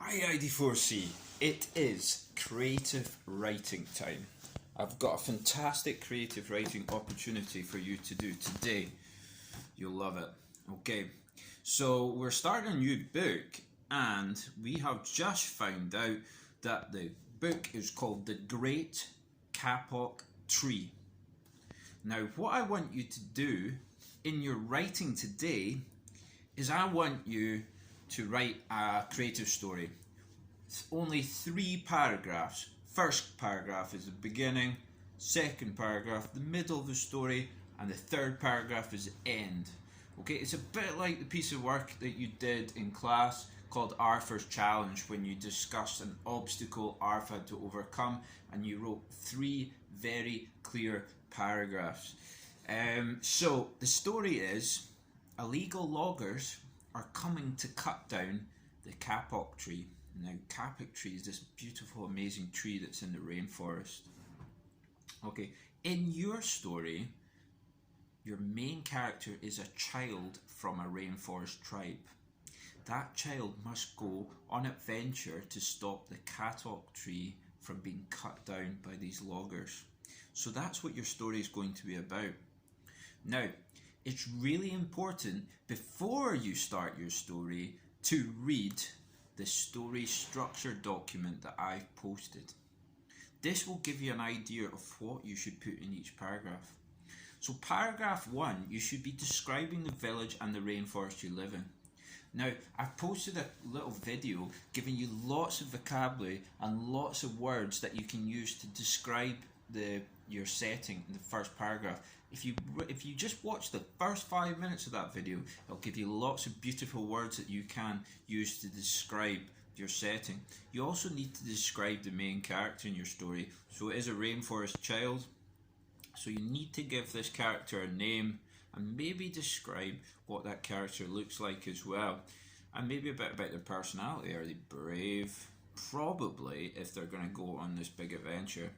Hi ID4C, it is creative writing time. I've got a fantastic creative writing opportunity for you to do today. You'll love it. Okay, so we're starting a new book and we have just found out that the book is called The Great Kapok Tree. Now what I want you to do in your writing today is I want you to write a creative story. It's only 3 paragraphs. First paragraph is the beginning, second paragraph, the middle of the story, and the third paragraph is the end. Okay, it's a bit like the piece of work that you did in class called Arthur's Challenge, when you discussed an obstacle Arthur had to overcome and you wrote 3 very clear paragraphs. So the story is illegal loggers are coming to cut down the kapok tree. Now, kapok tree is this beautiful, amazing tree that's in the rainforest. Okay, in your story, your main character is a child from a rainforest tribe. That child must go on adventure to stop the kapok tree from being cut down by these loggers. So that's what your story is going to be about. Now, it's really important before you start your story to read the story structure document that I've posted. This will give you an idea of what you should put in each paragraph. So paragraph 1, you should be describing the village and the rainforest you live in. Now, I've posted a little video giving you lots of vocabulary and lots of words that you can use to describe your setting in the first paragraph. If you just watch the first 5 minutes of that video, it'll give you lots of beautiful words that you can use to describe your setting. You also need to describe the main character in your story. So it is a rainforest child, so you need to give this character a name and maybe describe what that character looks like as well, and maybe a bit about their personality. Are they brave? Probably, if they're going to go on this big adventure.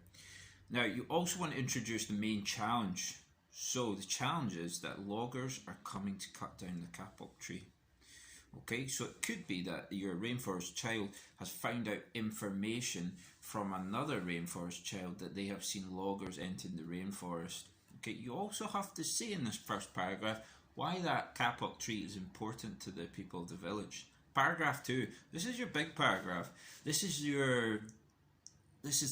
Now, you also want to introduce the main challenge. So the challenge is that loggers are coming to cut down the kapok tree. Okay, so it could be that your rainforest child has found out information from another rainforest child that they have seen loggers entering the rainforest. Okay, you also have to say in this first paragraph why that kapok tree is important to the people of the village. Paragraph 2, this is your big paragraph. This is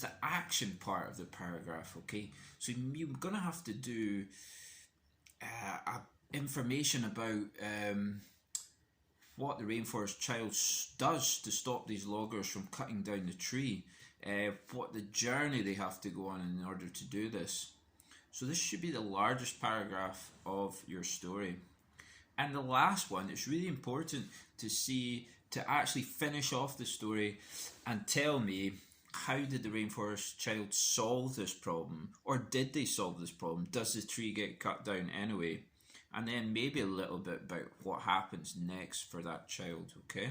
the action part of the paragraph, okay? So you're going to have to do information about what the rainforest child does to stop these loggers from cutting down the tree, what the journey they have to go on in order to do this. So this should be the largest paragraph of your story. And the last one, it's really important to actually finish off the story and tell me, how did the rainforest child solve this problem? Or did they solve this problem? Does the tree get cut down anyway? And then maybe a little bit about what happens next for that child, okay?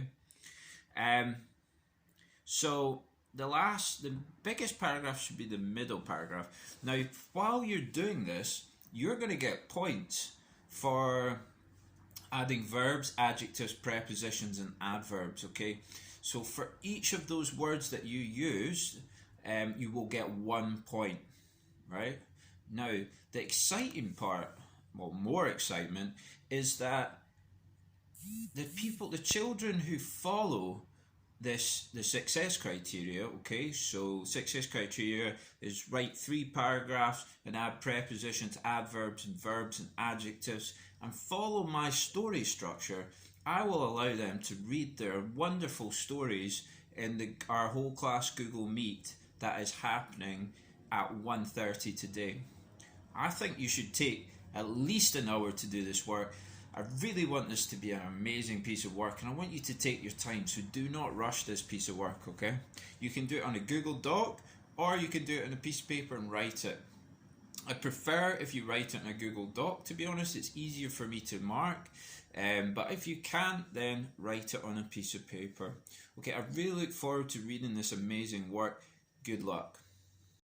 So the biggest paragraph should be the middle paragraph. Now, while you're doing this, you're going to get points for adding verbs, adjectives, prepositions, and adverbs, okay? So for each of those words that you use, you will get 1 point, right? Now, the exciting part, well, more excitement, is that the children who follow the success criteria, okay, so success criteria is write 3 paragraphs and add prepositions, adverbs, and verbs and adjectives, and follow my story structure. I will allow them to read their wonderful stories in our whole class Google Meet that is happening at 1:30 today. I think you should take at least an hour to do this work. I really want this to be an amazing piece of work, and I want you to take your time, so do not rush this piece of work, okay? You can do it on a Google Doc, or you can do it on a piece of paper and write it. I prefer if you write it on a Google Doc, to be honest. It's easier for me to mark, but if you can't, then write it on a piece of paper. Okay, I really look forward to reading this amazing work. Good luck.